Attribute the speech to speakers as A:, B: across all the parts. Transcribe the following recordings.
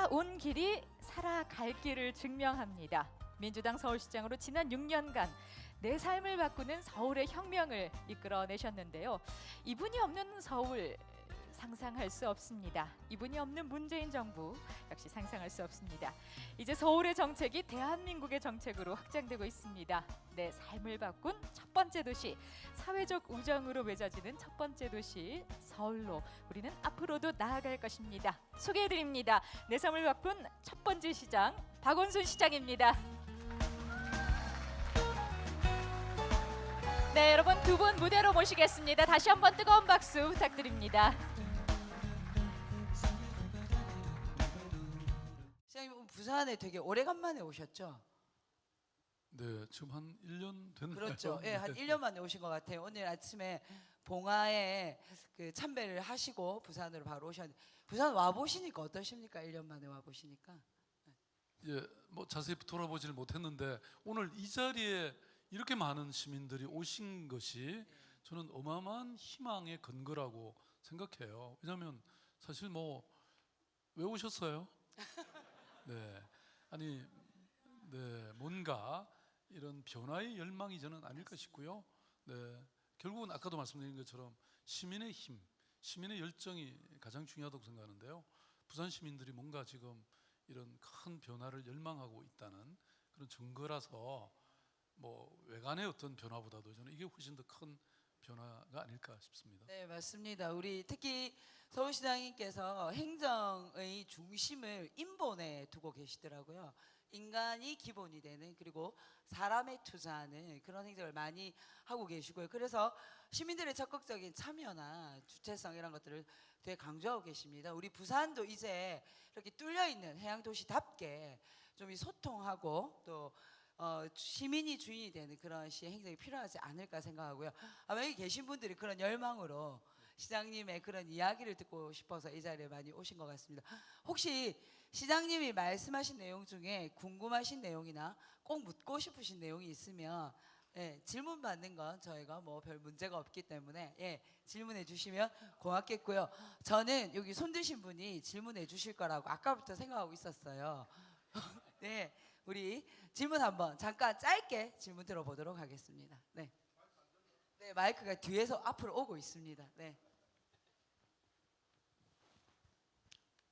A: 살아온 길이 살아갈 길을 증명합니다. 민주당 서울시장으로 지난 6년간 내 삶을 바꾸는 서울의 혁명을 이끌어내셨는데요. 이분이 없는 서울 상상할 수 없습니다. 이분이 없는 문재인 정부 역시 상상할 수 없습니다. 이제 서울의 정책이 대한민국의 정책으로 확장되고 있습니다. 내 삶을 바꾼 첫 번째 도시, 사회적 우정으로 맺어지는 첫 번째 도시 서울로 우리는 앞으로도 나아갈 것입니다. 소개해드립니다. 내 삶을 바꾼 첫 번째 시장 박원순 시장입니다. 네, 여러분 두 분 무대로 모시겠습니다. 다시 한번 뜨거운 박수 부탁드립니다.
B: 시장님 부산에 되게 오래간만에 오셨죠?
C: 네, 지금 한 1년 됐나요?
B: 그렇죠. 예, 한 1년 만에 오신 것 같아요. 오늘 아침에 봉화에 그 참배를 하시고 부산으로 바로 오셨는데 부산 와 보시니까 어떠십니까? 1년 만에 와 보시니까.
C: 예, 뭐 자세히 돌아보지를 못했는데 오늘 이 자리에 이렇게 많은 시민들이 오신 것이 저는 어마어마한 희망의 근거라고 생각해요. 왜냐하면 사실 뭐 왜 오셨어요? 네, 아니, 네, 뭔가 이런 변화의 열망이 저는 아닐까 싶고요. 네, 결국은 아까도 말씀드린 것처럼 시민의 힘, 시민의 열정이 가장 중요하다고 생각하는데요. 부산 시민들이 뭔가 지금 이런 큰 변화를 열망하고 있다는 그런 증거라서 뭐 외관의 어떤 변화보다도 저는 이게 훨씬 더 큰 변화가 아닐까 싶습니다.
B: 네, 맞습니다. 우리 특히 서울시장님께서 행정의 중심을 인본에 두고 계시더라고요. 인간이 기본이 되는, 그리고 사람에 투자하는 그런 행정을 많이 하고 계시고요. 그래서 시민들의 적극적인 참여나 주체성 이런 것들을 되게 강조하고 계십니다. 우리 부산도 이제 이렇게 뚫려 있는 해양 도시답게 좀 이 소통하고 또 시민이 주인이 되는 그런 시의 행정이 필요하지 않을까 생각하고요. 아마 여기 계신 분들이 그런 열망으로 시장님의 그런 이야기를 듣고 싶어서 이 자리에 많이 오신 것 같습니다. 혹시 시장님이 말씀하신 내용 중에 궁금하신 내용이나 꼭 묻고 싶으신 내용이 있으면 질문 받는 건 저희가 뭐 별 문제가 없기 때문에 질문해 주시면 고맙겠고요. 저는 여기 손 드신 분이 질문해 주실 거라고 아까부터 생각하고 있었어요. 네, 우리 질문 한번 잠깐 짧게 질문 들어보도록 하겠습니다. 네, 마이크가 뒤에서 앞으로 오고 있습니다. 네.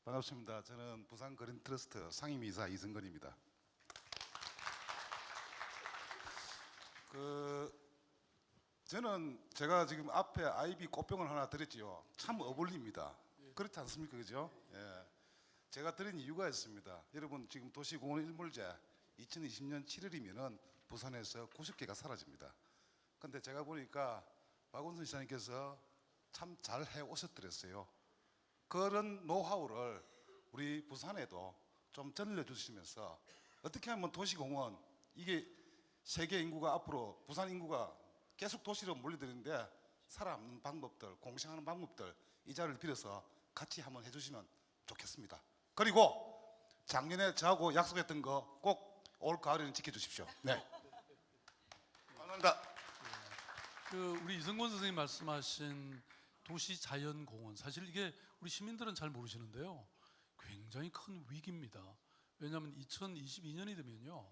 D: 반갑습니다. 저는 부산 그린 트러스트 상임이사 이승건입니다. 저는 제가 지금 앞에 아이비 꽃병을 하나 드렸지요. 참 어울립니다. 그렇지 않습니까, 그죠? 예. 제가 드린 이유가 있습니다. 여러분 지금 도시공원 일몰제 2020년 7월이면은 부산에서 90개가 사라집니다. 근데 제가 보니까 박원순 시장님께서 참 잘 해 오셨더랬어요. 그런 노하우를 우리 부산에도 좀 전려 주시면서 어떻게 하면 도시공원, 이게 세계 인구가 앞으로 부산 인구가 계속 도시로 몰려드는데 살아남는 방법들, 공생하는 방법들 이 자리를 빌어서 같이 한번 해주시면 좋겠습니다. 그리고 작년에 저하고 약속했던 거 꼭 올 가을에는 지켜주십시오. 네. 감사합니다.
C: 우리 이승권 선생님 말씀하신 도시자연공원, 사실 이게 우리 시민들은 잘 모르시는데요, 굉장히 큰 위기입니다. 왜냐하면 2022년이 되면요,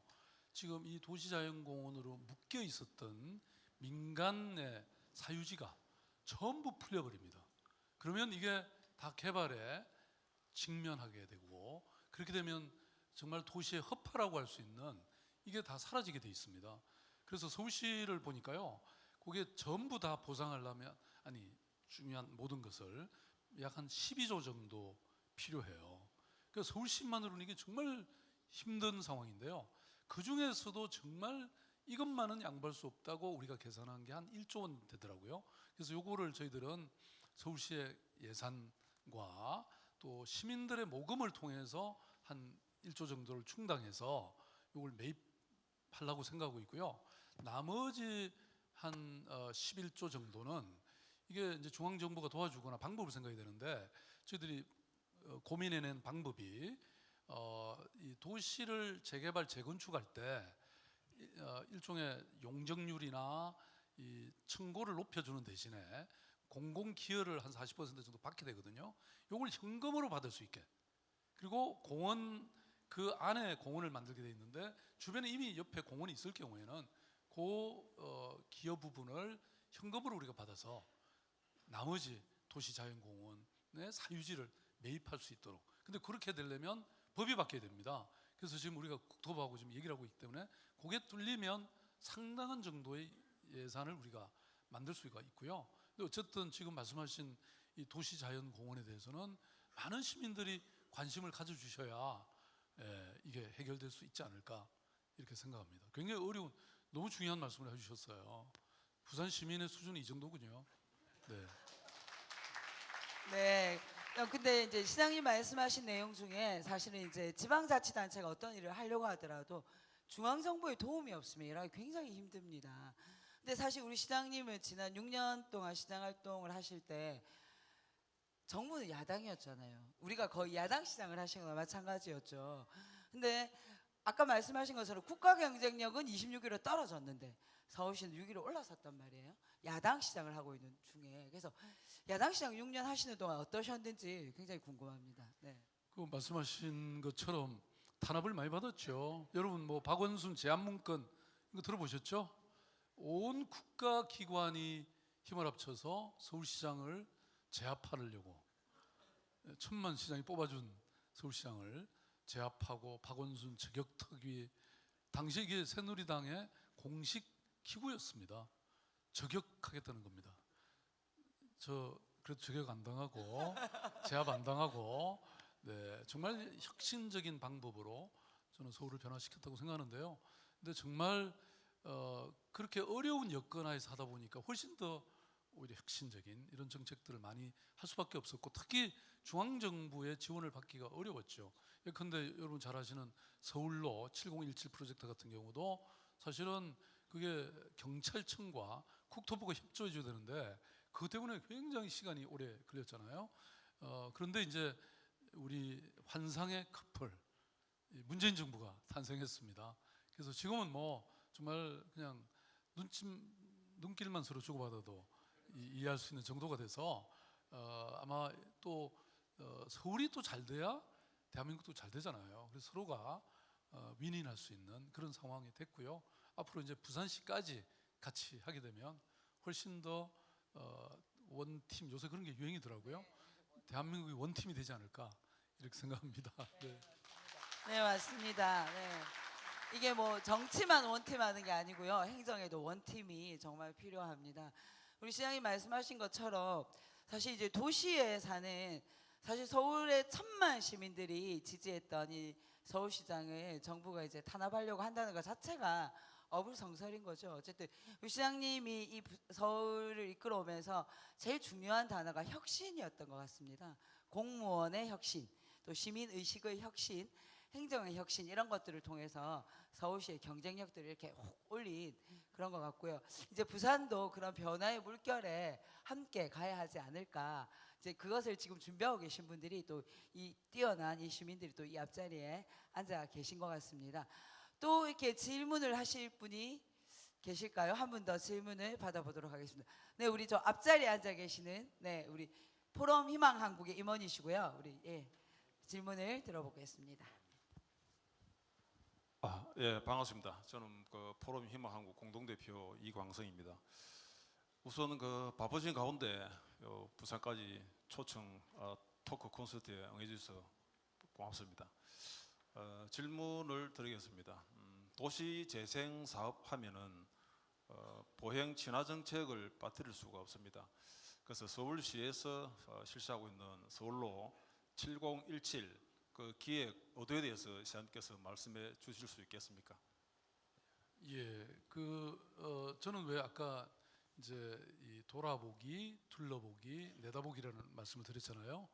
C: 지금 이 도시자연공원으로 묶여 있었던 민간의 사유지가 전부 풀려버립니다. 그러면 이게 다 개발에 직면하게 되고, 그렇게 되면 정말 도시의 허파라고 할 수 있는 이게 다 사라지게 돼 있습니다. 그래서 서울시를 보니까요, 그게 전부 다 보상하려면, 아니 중요한 모든 것을 약 한 12조 정도 필요해요. 그래서 서울시만으로는 이게 정말 힘든 상황인데요, 그 중에서도 정말 이것만은 양보할 수 없다고 우리가 계산한 게 한 1조 원 되더라고요. 그래서 요거를 저희들은 서울시의 예산과 또 시민들의 모금을 통해서 한 1조 정도를 충당해서 요걸 매입하려고 생각하고 있고요. 나머지 한 11조 정도는 이게 이제 중앙정부가 도와주거나 방법을 생각해야 되는데, 저희들이 고민해낸 방법이 이 도시를 재개발 재건축할 때 일종의 용적률이나 이 층고를 높여주는 대신에 공공 기여를 한 40% 정도 받게 되거든요. 이걸 현금으로 받을 수 있게, 그리고 공원 그 안에 공원을 만들게 돼 있는데 주변에 이미 옆에 공원이 있을 경우에는 그 기여 부분을 현금으로 우리가 받아서 나머지 도시자연공원의 사유지를 매입할 수 있도록. 근데 그렇게 되려면 법이 바뀌어야 됩니다. 그래서 지금 우리가 국토부하고 지금 얘기를 하고 있기 때문에 그게 뚫리면 상당한 정도의 예산을 우리가 만들 수가 있고요. 근데 어쨌든 지금 말씀하신 이 도시자연공원에 대해서는 많은 시민들이 관심을 가져주셔야 이게 해결될 수 있지 않을까 이렇게 생각합니다. 굉장히 어려운, 너무 중요한 말씀을 해주셨어요. 부산 시민의 수준이 이 정도군요. 네.
B: 네. 근데 이제 시장님 말씀하신 내용 중에 사실은 이제 지방자치단체가 어떤 일을 하려고 하더라도 중앙정부의 도움이 없으면 일하기 굉장히 힘듭니다. 근데 사실 우리 시장님은 지난 6년 동안 시장 활동을 하실 때 정부는 야당이었잖아요. 우리가 거의 야당 시장을 하신 거나 마찬가지였죠. 근데 아까 말씀하신 것처럼 국가 경쟁력은 26위로 떨어졌는데 서울시는 6위로 올라섰단 말이에요. 야당 시장을 하고 있는 중에. 그래서 야당 시장 6년 하시는 동안 어떠셨는지 굉장히 궁금합니다. 네.
C: 그 말씀하신 것처럼 탄압을 많이 받았죠. 여러분 뭐 박원순 제안문건 이거 들어보셨죠? 온 국가기관이 힘을 합쳐서 서울시장을 제압하려고 1,000만 시장이 뽑아준 서울시장을 제압하고 박원순 저격특위, 당시 이게 새누리당의 공식 기구였습니다. 저격하겠다는 겁니다. 저 그래도 저격 안 당하고 제압 안 당하고 네, 정말 혁신적인 방법으로 저는 서울을 변화시켰다고 생각하는데요. 근데 정말 그렇게 어려운 여건 하에서 하다 보니까 훨씬 더 오히려 혁신적인 이런 정책들을 많이 할 수밖에 없었고 특히 중앙정부의 지원을 받기가 어려웠죠. 예컨대 여러분 잘 아시는 서울로 7017 프로젝트 같은 경우도 사실은 그게 경찰청과 국토부가 협조해 줘야 되는데 그것 때문에 굉장히 시간이 오래 걸렸잖아요. 그런데 이제 우리 환상의 커플 문재인 정부가 탄생했습니다. 그래서 지금은 뭐 정말 그냥 눈길만 서로 주고받아도 이해할 수 있는 정도가 돼서 아마 또 서울이 또 잘 돼야 대한민국도 잘 되잖아요. 그래서 서로가 윈윈할 수 있는 그런 상황이 됐고요. 앞으로 이제 부산시까지 같이 하게 되면 훨씬 더 원팀, 요새 그런 게 유행이더라고요. 대한민국이 원팀이 되지 않을까 이렇게 생각합니다. 네.
B: 네, 맞습니다. 네. 이게 뭐 정치만 원팀하는 게 아니고요. 행정에도 원팀이 정말 필요합니다. 우리 시장님 말씀하신 것처럼 사실 이제 도시에 사는 사실 서울의 1,000만 시민들이 지지했던 이 서울시장을 정부가 이제 탄압하려고 한다는 것 자체가 어불성설인 거죠. 어쨌든 우리 시장님이 이 서울을 이끌어오면서 제일 중요한 단어가 혁신이었던 것 같습니다. 공무원의 혁신, 또 시민의식의 혁신, 행정의 혁신 이런 것들을 통해서 서울시의 경쟁력들을 이렇게 혹 올린 그런 것 같고요. 이제 부산도 그런 변화의 물결에 함께 가야 하지 않을까. 이제 그것을 지금 준비하고 계신 분들이 또 이 뛰어난 이 시민들이 또 이 앞자리에 앉아 계신 것 같습니다. 또 이렇게 질문을 하실 분이 계실까요? 한 분 더 질문을 받아보도록 하겠습니다. 네, 우리 저 앞자리에 앉아 계시는 네, 우리 포럼 희망 한국의 임원이시고요. 우리 질문을 들어보겠습니다.
E: 예, 반갑습니다. 저는 그 포럼 희망 한국 공동대표 이광성입니다. 우선 그 바쁘신 가운데 부산까지 초청 토크 콘서트에 응해주셔서 고맙습니다. 질문을 드리겠습니다. 도시 재생 사업 하면은 보행 친화 정책을 빠뜨릴 수가 없습니다. 그래서 서울시에서 실시하고 있는 서울로 7017 그 기획 의도에 대해서 시장님께서 말씀해 주실 수 있겠습니까?
C: 예, 저는 왜 아까 이제 이 돌아보기, 둘러보기, 내다보기라는 말씀을 드렸잖아요.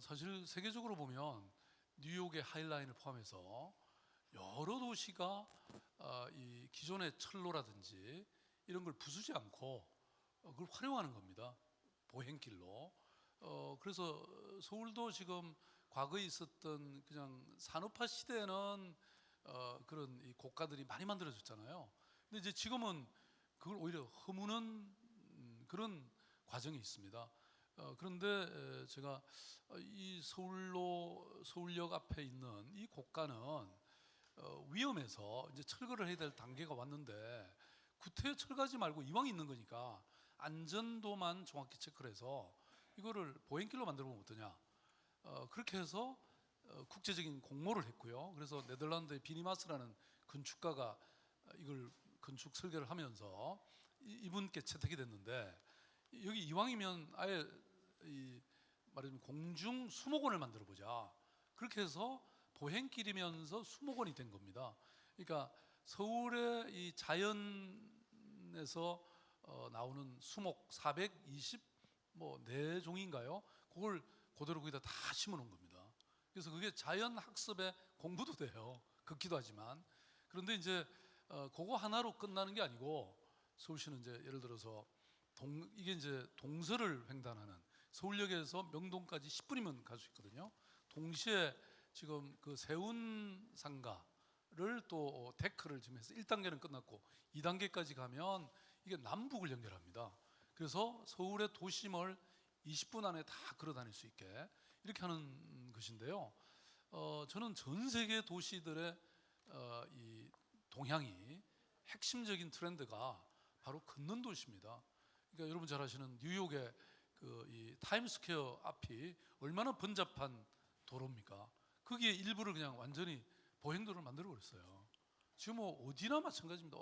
C: 사실 세계적으로 보면 뉴욕의 하이라인을 포함해서 여러 도시가 이 기존의 철로라든지 이런 걸 부수지 않고 그걸 활용하는 겁니다. 보행길로. 그래서 서울도 지금 과거에 있었던 그냥 산업화 시대에는 그런 이 고가들이 많이 만들어졌잖아요. 근데 이제 지금은 그걸 오히려 허무는 그런 과정이 있습니다. 그런데 제가 이 서울로 서울역 앞에 있는 이 고가는 위험해서 이제 철거를 해야 될 단계가 왔는데 구태여 철거하지 말고 이왕 있는 거니까 안전도만 정확히 체크를 해서 이거를 보행길로 만들어 보면 어떠냐. 그렇게 해서 국제적인 공모를 했고요. 그래서 네덜란드의 비니마스라는 건축가가 이걸 건축 설계를 하면서 이분께 채택이 됐는데, 여기 이왕이면 아예 말하자면 공중 수목원을 만들어 보자. 그렇게 해서 보행길이면서 수목원이 된 겁니다. 그러니까 서울의 이 자연에서 나오는 수목 424종인가요? 그걸 그대로 거기다 다 심어 놓은 겁니다. 그래서 그게 자연 학습의 공부도 돼요. 걷기도 하지만. 그런데 이제 그거 하나로 끝나는 게 아니고, 서울시는 이제 예를 들어서 이게 이제 동서를 횡단하는, 서울역에서 명동까지 10분이면 갈 수 있거든요. 동시에 지금 그 세운상가를 또 데크를 지금 해서 1단계는 끝났고 2단계까지 가면 이게 남북을 연결합니다. 그래서 서울의 도심을 20분 안에 다 걸어 다닐 수 있게 이렇게 하는 것인데요. 저는 전 세계 도시들의 이 동향이 핵심적인 트렌드가 바로 걷는 도시입니다. 그러니까 여러분 잘 아시는 뉴욕의 이 타임스퀘어 앞이 얼마나 번잡한 도로입니까? 거기에 일부를 그냥 완전히 보행도를 만들어 버렸어요. 지금 뭐 어디나 마찬가지입니다.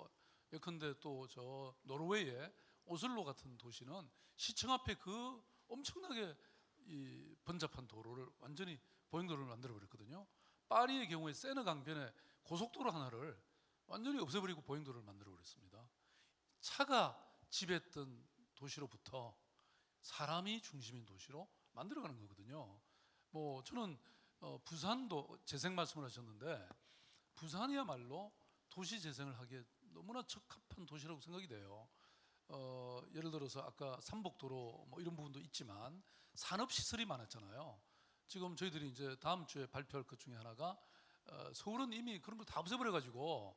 C: 예컨대 또 저 노르웨이의 오슬로 같은 도시는 시청 앞에 그 엄청나게 이 번잡한 도로를 완전히 보행도를 만들어 버렸거든요. 파리의 경우에 세느 강변에 고속도로 하나를 완전히 없애버리고 보행도를 만들어 버렸습니다. 차가 지배했던 도시로부터 사람이 중심인 도시로 만들어가는 거거든요. 뭐 저는 부산도 재생 말씀을 하셨는데, 부산이야말로 도시 재생을 하기에 너무나 적합한 도시라고 생각이 돼요. 예를 들어서 아까 삼복도로 뭐 이런 부분도 있지만 산업시설이 많았잖아요. 지금 저희들이 이제 다음 주에 발표할 것 중에 하나가 서울은 이미 그런 걸 다 없애버려가지고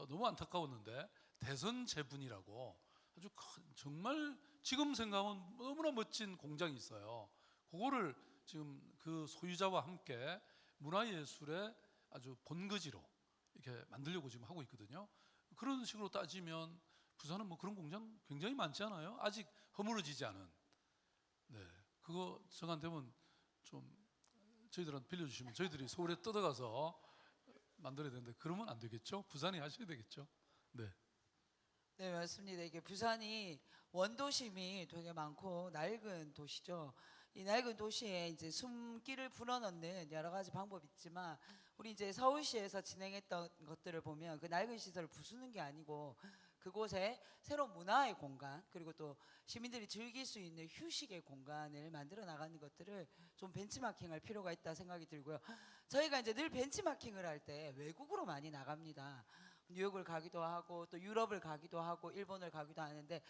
C: 너무 안타까웠는데, 대선 제분이라고 아주 정말 지금 생각하면 너무나 멋진 공장이 있어요. 그거를 지금 그 소유자와 함께 문화예술의 아주 본거지로 이렇게 만들려고 지금 하고 있거든요. 그런 식으로 따지면 부산은 뭐 그런 공장 굉장히 많지 않아요? 아직 허물어지지 않은. 네, 그거 정한 되면 좀 저희들한테 빌려주시면 저희들이 서울에 뜯어가서 만들어야 되는데, 그러면 안 되겠죠? 부산이 하셔야 되겠죠? 네.
B: 네, 맞습니다. 이게 부산이 원도심이 되게 많고 낡은 도시죠. 이 낡은 도시에 이제 숨길을 불어넣는 여러 가지 방법이 있지만, 우리 이제 서울시에서 진행했던 것들을 보면 그 낡은 시설을 부수는 게 아니고 그곳에 새로운 문화의 공간, 그리고 또 시민들이 즐길 수 있는 휴식의 공간을 만들어 나가는 것들을 좀 벤치마킹할 필요가 있다 생각이 들고요. 저희가 이제 늘 벤치마킹을 할 때 외국으로 많이 나갑니다. 뉴욕을 가기도 하고 또 유럽을 가기도 하고 일본을 가기도 하는데,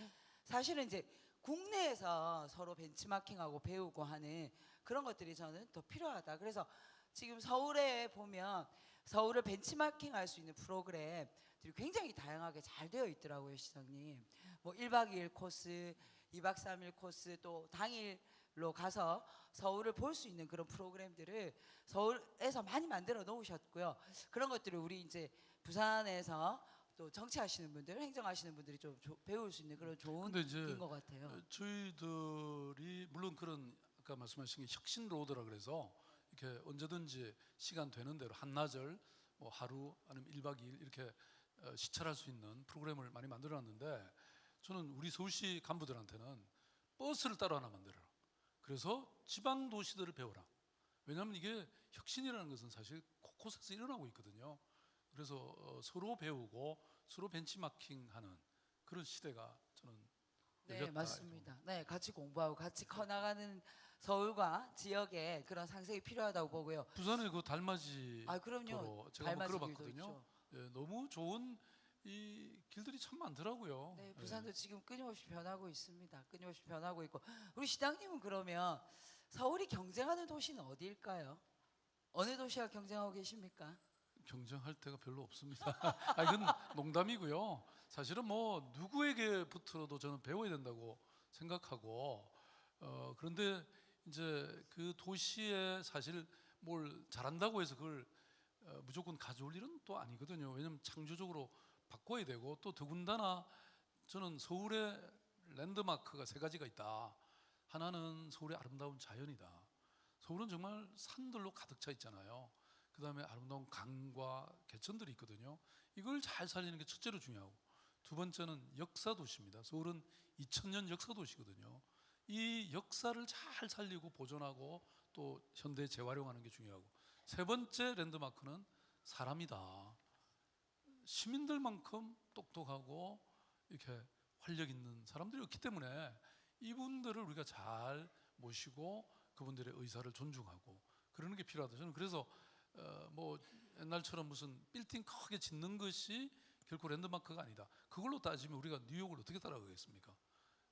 B: 사실은 이제 국내에서 서로 벤치마킹하고 배우고 하는 그런 것들이 저는 더 필요하다. 그래서 지금 서울에 보면 서울을 벤치마킹할 수 있는 프로그램들이 굉장히 다양하게 잘 되어 있더라고요, 시장님. 뭐 1박 2일 코스, 2박 3일 코스, 또 당일로 가서 서울을 볼 수 있는 그런 프로그램들을 서울에서 많이 만들어 놓으셨고요. 그런 것들을 우리 이제 부산에서 또 정치하시는 분들, 행정하시는 분들이 좀 배울 수 있는 그런 좋은 길인 것 같아요.
C: 저희들이 물론 그런 아까 말씀하신 게 혁신 로드라 그래서 이렇게 언제든지 시간 되는 대로 한나절, 뭐 하루 아니면 1박 2일 이렇게 시찰할 수 있는 프로그램을 많이 만들어놨는데, 저는 우리 서울시 간부들한테는 버스를 따로 하나 만들어라. 그래서 지방 도시들을 배워라. 왜냐하면 이게 혁신이라는 것은 사실 곳곳에서 일어나고 있거든요. 그래서 서로 배우고 서로 벤치마킹하는 그런 시대가 저는 열렸다.
B: 네, 맞습니다. 네, 같이 공부하고 같이 커나가는 서울과 지역의 그런 상생이 필요하다고 보고요.
C: 부산의 그 달맞이
B: 그럼요.
C: 도로 제가 한번
B: 달맞이 길도
C: 걸어봤거든요.
B: 있죠.
C: 예, 너무 좋은 이 길들이 참 많더라고요.
B: 네,
C: 예.
B: 부산도 지금 끊임없이 변하고 있습니다. 끊임없이 변하고 있고, 우리 시장님은 그러면 서울이 경쟁하는 도시는 어디일까요? 어느 도시와 경쟁하고 계십니까?
C: 경쟁할 데가 별로 없습니다. 아, 이건 농담이고요. 사실은 뭐 누구에게 붙어도 저는 배워야 된다고 생각하고, 그런데 이제 그 도시에 사실 뭘 잘한다고 해서 그걸 무조건 가져올 일은 또 아니거든요. 왜냐하면 창조적으로 바꿔야 되고, 또 더군다나 저는 서울의 랜드마크가 세 가지가 있다. 하나는 서울의 아름다운 자연이다. 서울은 정말 산들로 가득 차 있잖아요. 그 다음에 아름다운 강과 개천들이 있거든요. 이걸 잘 살리는 게 첫째로 중요하고, 두 번째는 역사 도시입니다. 서울은 2000년 역사 도시거든요. 이 역사를 잘 살리고 보존하고 또 현대에 재활용하는 게 중요하고, 세 번째 랜드마크는 사람이다. 시민들만큼 똑똑하고 이렇게 활력 있는 사람들이 없기 때문에 이분들을 우리가 잘 모시고 그분들의 의사를 존중하고 그러는 게 필요하다. 저는 그래서 뭐 옛날처럼 무슨 빌딩 크게 짓는 것이 결코 랜드마크가 아니다. 그걸로 따지면 우리가 뉴욕을 어떻게 따라가겠습니까?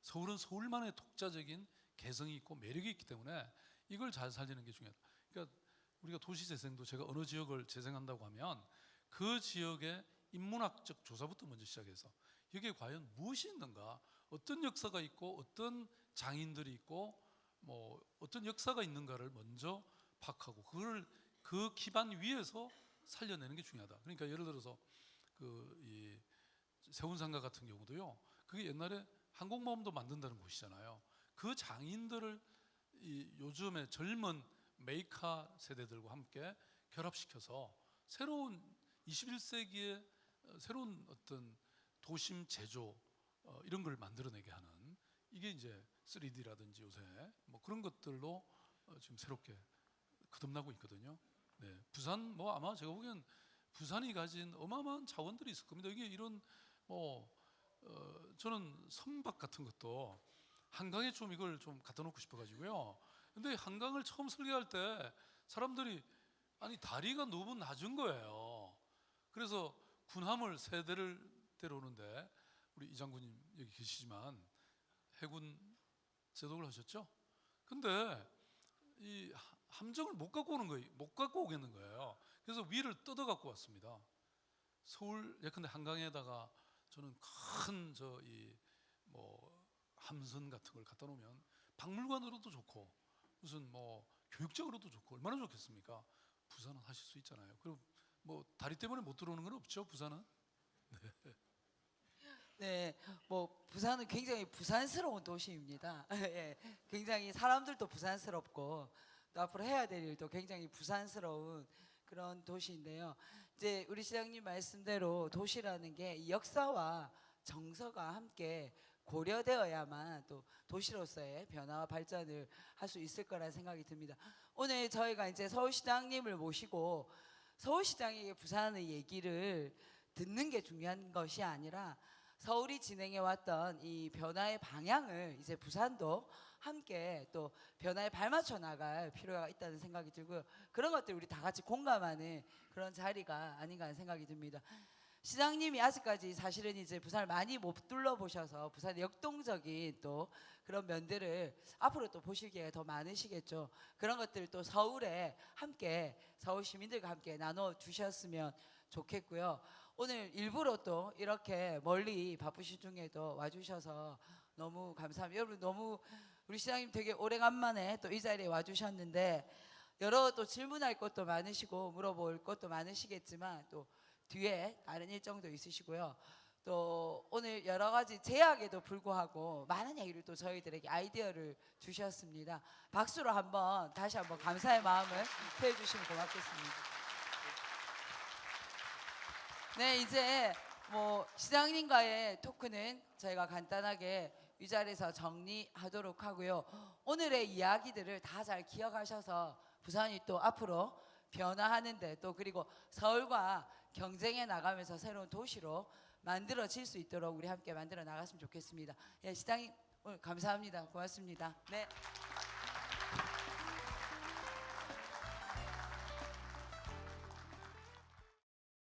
C: 서울은 서울만의 독자적인 개성이 있고 매력이 있기 때문에 이걸 잘 살리는 게 중요하다. 그러니까 우리가 도시재생도 제가 어느 지역을 재생한다고 하면 그 지역의 인문학적 조사부터 먼저 시작해서 여기에 과연 무엇이 있는가, 어떤 역사가 있고 어떤 장인들이 있고 뭐 어떤 역사가 있는가를 먼저 파악하고 그걸 그 기반 위에서 살려내는 게 중요하다. 그러니까 예를 들어서 이 세운상가 같은 경우도요. 그게 옛날에 항공모함도 만든다는 곳이잖아요. 그 장인들을 이 요즘의 젊은 메이카 세대들과 함께 결합시켜서 새로운 21세기의 새로운 어떤 도심 제조 이런 걸 만들어내게 하는, 이게 이제 3D라든지 요새 뭐 그런 것들로 지금 새롭게 거듭나고 있거든요. 네, 부산 뭐 아마 제가 보기엔 부산이 가진 어마어마한 자원들이 있을 겁니다. 이게 이런 뭐 저는 선박 같은 것도 한강에 좀 이걸 좀 갖다 놓고 싶어가지고요. 근데 한강을 처음 설계할 때 사람들이 아니 다리가 너무 낮은 거예요. 그래서 군함을 세 대를 데려오는데 우리 이 장군님 여기 계시지만 해군 제독을 하셨죠? 근데 이 함정을 못 갖고 오는 거예요. 못 갖고 오겠는 거예요. 그래서 위를 뜯어 갖고 왔습니다. 서울 예컨대 한강에다가 저는 큰 저 이 뭐 함선 같은 걸 갖다 놓으면 박물관으로도 좋고 무슨 뭐 교육적으로도 좋고 얼마나 좋겠습니까? 부산은 하실 수 있잖아요. 그리고 뭐 다리 때문에 못 들어오는 건 없죠, 부산은?
B: 네, 뭐 부산은 굉장히 부산스러운 도시입니다. 예, 굉장히 사람들도 부산스럽고 또 앞으로 해야 될 일도 굉장히 부산스러운 그런 도시인데요. 이제 우리 시장님 말씀대로 도시라는 게 이 역사와 정서가 함께 고려되어야만 또 도시로서의 변화와 발전을 할 수 있을 거라는 생각이 듭니다. 오늘 저희가 이제 서울시장님을 모시고 서울시장에게 부산의 얘기를 듣는 게 중요한 것이 아니라 서울이 진행해왔던 이 변화의 방향을 이제 부산도 함께 또 변화에 발맞춰 나갈 필요가 있다는 생각이 들고요. 그런 것들 우리 다 같이 공감하는 그런 자리가 아닌가 하는 생각이 듭니다. 시장님이 아직까지 사실은 이제 부산을 많이 못 둘러보셔서 부산의 역동적인 또 그런 면들을 앞으로 또 보실 기회가 더 많으시겠죠. 그런 것들을 또 서울에 함께 서울 시민들과 함께 나눠 주셨으면 좋겠고요. 오늘 일부러 또 이렇게 멀리 바쁘신 중에도 와주셔서 너무 감사합니다. 여러분 너무 우리 시장님 되게 오래간만에 또 이 자리에 와주셨는데 여러 또 질문할 것도 많으시고 물어볼 것도 많으시겠지만 또 뒤에 다른 일정도 있으시고요. 또 오늘 여러 가지 제약에도 불구하고 많은 얘기를 또 저희들에게 아이디어를 주셨습니다. 박수로 한번 다시 한번 감사의 마음을 표해 주시면 고맙겠습니다. 네, 이제 뭐 시장님과의 토크는 저희가 간단하게 이 자리에서 정리하도록 하고요. 오늘의 이야기들을 다 잘 기억하셔서 부산이 또 앞으로 변화하는데 또 그리고 서울과 경쟁해 나가면서 새로운 도시로 만들어질 수 있도록 우리 함께 만들어 나갔으면 좋겠습니다. 예, 시장님 오늘 감사합니다. 고맙습니다. 네.